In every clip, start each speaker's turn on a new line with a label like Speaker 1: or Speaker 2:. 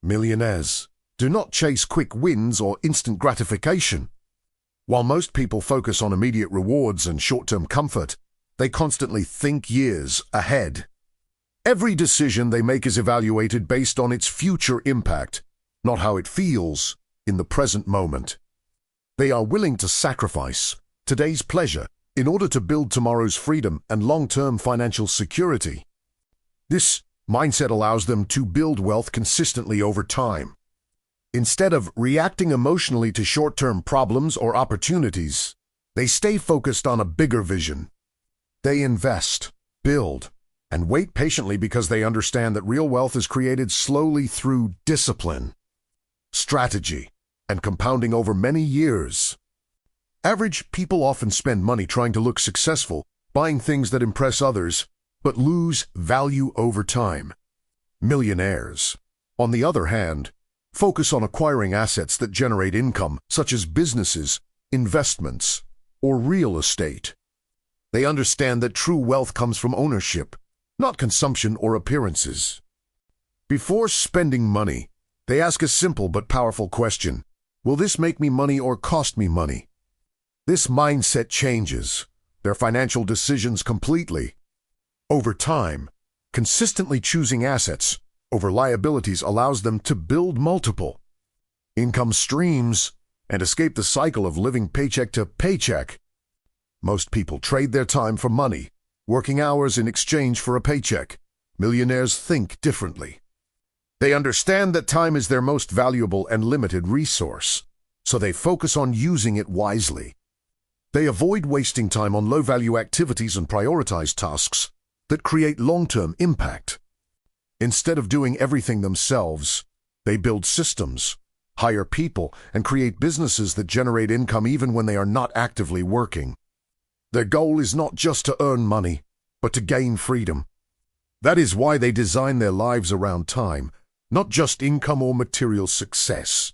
Speaker 1: Millionaires do not chase quick wins or instant gratification. While most people focus on immediate rewards and short-term comfort, they constantly think years ahead. Every decision they make is evaluated based on its future impact, not how it feels in the present moment. They are willing to sacrifice today's pleasure in order to build tomorrow's freedom and long-term financial security. This mindset allows them to build wealth consistently over time. Instead of reacting emotionally to short-term problems or opportunities, they stay focused on a bigger vision. They invest, build, and wait patiently because they understand that real wealth is created slowly through discipline, strategy, and compounding over many years. Average people often spend money trying to look successful, buying things that impress others, but lose value over time. Millionaires, on the other hand, focus on acquiring assets that generate income, such as businesses, investments, or real estate. They understand that true wealth comes from ownership, not consumption or appearances. Before spending money, they ask a simple but powerful question: will this make me money or cost me money? This mindset changes their financial decisions completely. Over time, consistently choosing assets over liabilities allows them to build multiple income streams and escape the cycle of living paycheck to paycheck. Most people trade their time for money, working hours in exchange for a paycheck. Millionaires think differently. They understand that time is their most valuable and limited resource, so they focus on using it wisely. They avoid wasting time on low-value activities and prioritize tasks that create long-term impact. Instead of doing everything themselves, they build systems, hire people, and create businesses that generate income even when they are not actively working. Their goal is not just to earn money, but to gain freedom. That is why they design their lives around time, not just income or material success.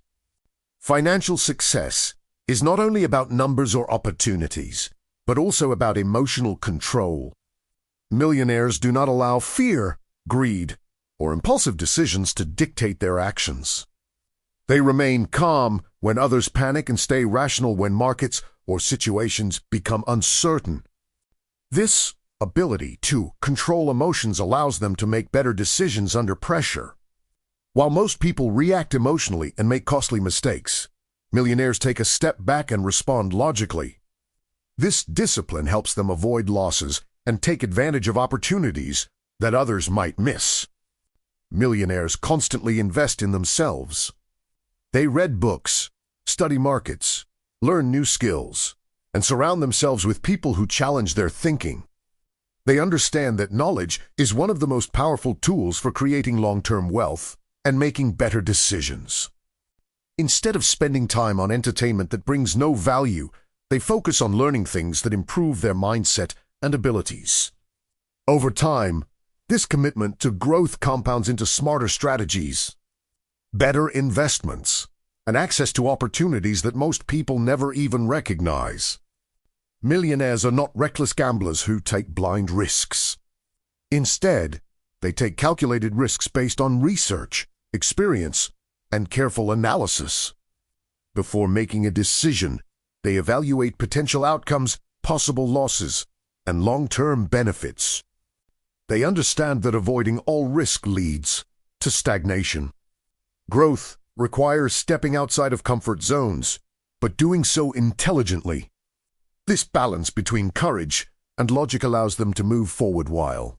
Speaker 1: Financial success is not only about numbers or opportunities, but also about emotional control. Millionaires do not allow fear, greed, or impulsive decisions to dictate their actions. They remain calm when others panic and stay rational when markets or situations become uncertain. This ability to control emotions allows them to make better decisions under pressure. While most people react emotionally and make costly mistakes, millionaires take a step back and respond logically. This discipline helps them avoid losses and take advantage of opportunities that others might miss. Millionaires constantly invest in themselves. They read books, study markets, learn new skills, and surround themselves with people who challenge their thinking. They understand that knowledge is one of the most powerful tools for creating long-term wealth and making better decisions. Instead of spending time on entertainment that brings no value, they focus on learning things that improve their mindset and abilities. Over time, this commitment to growth compounds into smarter strategies, better investments, and access to opportunities that most people never even recognize. Millionaires are not reckless gamblers who take blind risks. Instead, they take calculated risks based on research, experience, and careful analysis. Before making a decision, they evaluate potential outcomes, possible losses, and long-term benefits. They understand that avoiding all risk leads to stagnation. Growth requires stepping outside of comfort zones, but doing so intelligently. This balance between courage and logic allows them to move forward while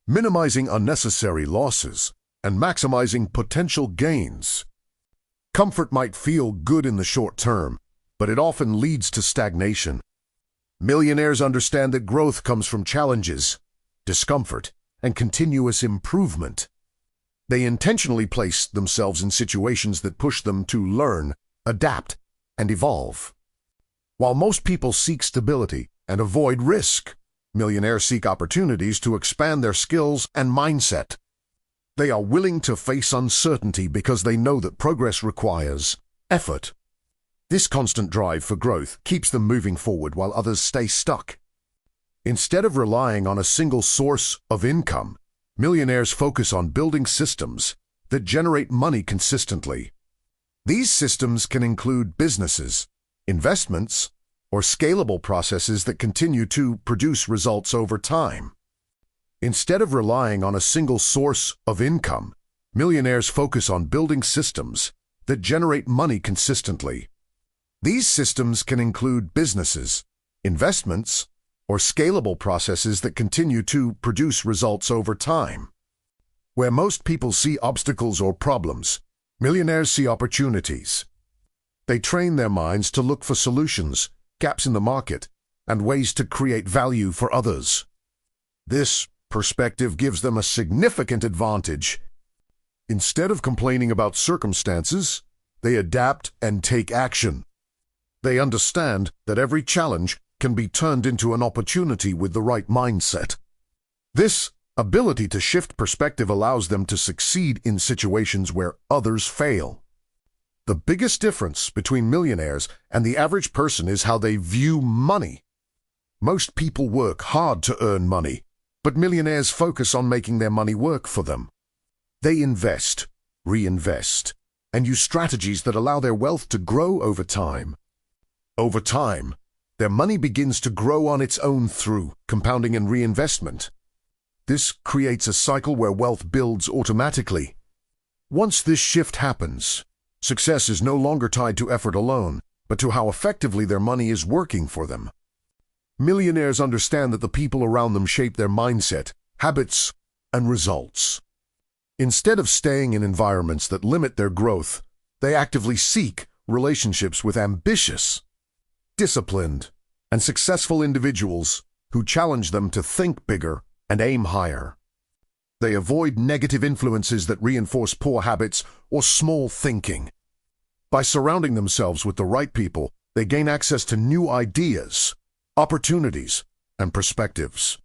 Speaker 1: minimizing unnecessary losses and maximizing potential gains. Comfort might feel good in the short term, but it often leads to stagnation. Millionaires understand that growth comes from challenges, discomfort, and continuous improvement. They intentionally place themselves in situations that push them to learn, adapt, and evolve. While most people seek stability and avoid risk, millionaires seek opportunities to expand their skills and mindset. They are willing to face uncertainty because they know that progress requires effort. This constant drive for growth keeps them moving forward while others stay stuck. Instead of relying on a single source of income, millionaires focus on building systems that generate money consistently. These systems can include businesses, investments, or scalable processes that continue to produce results over time. Instead of relying on a single source of income, millionaires focus on building systems that generate money consistently. These systems can include businesses, investments, or scalable processes that continue to produce results over time. Where most people see obstacles or problems, millionaires see opportunities. They train their minds to look for solutions, gaps in the market, and ways to create value for others. This perspective gives them a significant advantage. Instead of complaining about circumstances, they adapt and take action. They understand that every challenge can be turned into an opportunity with the right mindset. This ability to shift perspective allows them to succeed in situations where others fail. The biggest difference between millionaires and the average person is how they view money. Most people work hard to earn money, but millionaires focus on making their money work for them. They invest, reinvest, and use strategies that allow their wealth to grow over time. Over time, their money begins to grow on its own through compounding and reinvestment. This creates a cycle where wealth builds automatically. Once this shift happens, success is no longer tied to effort alone, but to how effectively their money is working for them. Millionaires understand that the people around them shape their mindset, habits, and results. Instead of staying in environments that limit their growth, they actively seek relationships with ambitious, disciplined, and successful individuals who challenge them to think bigger and aim higher. They avoid negative influences that reinforce poor habits or small thinking. By surrounding themselves with the right people, they gain access to new ideas, opportunities, and perspectives.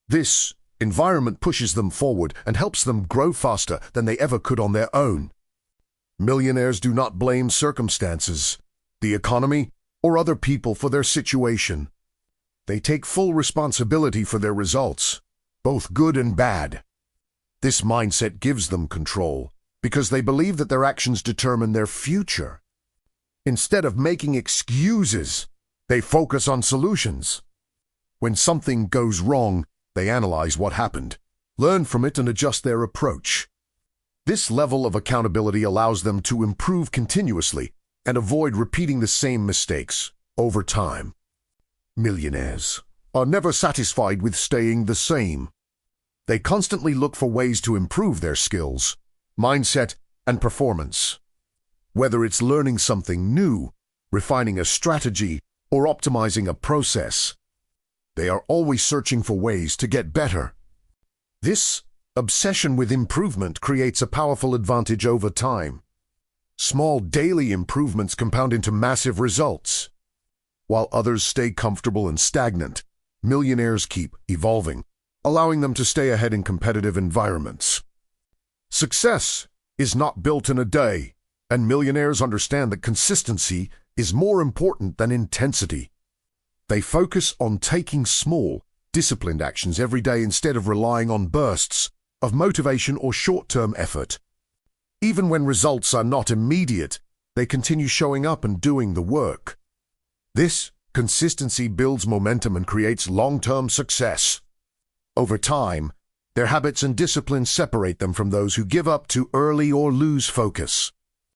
Speaker 1: This environment pushes them forward and helps them grow faster than they ever could on their own. Millionaires do not blame circumstances, the economy, or other people for their situation. They take full responsibility for their results, both good and bad. This mindset gives them control because they believe that their actions determine their future. Instead of making excuses, they focus on solutions. When something goes wrong, they analyze what happened, learn from it, and adjust their approach. This level of accountability allows them to improve continuously and avoid repeating the same mistakes over time. Millionaires are never satisfied with staying the same. They constantly look for ways to improve their skills, mindset, and performance. Whether it's learning something new, refining a strategy, or optimizing a process, they are always searching for ways to get better. This obsession with improvement creates a powerful advantage over time. Small daily improvements compound into massive results. While others stay comfortable and stagnant, millionaires keep evolving, allowing them to stay ahead in competitive environments. Success is not built in a day, and millionaires understand that consistency is more important than intensity. They focus on taking small, disciplined actions every day instead of relying on bursts of motivation or short-term effort. Even when results are not immediate, they continue showing up and doing the work. This consistency builds momentum and creates long-term success. Over time, their habits and discipline separate them from those who give up too early or lose focus.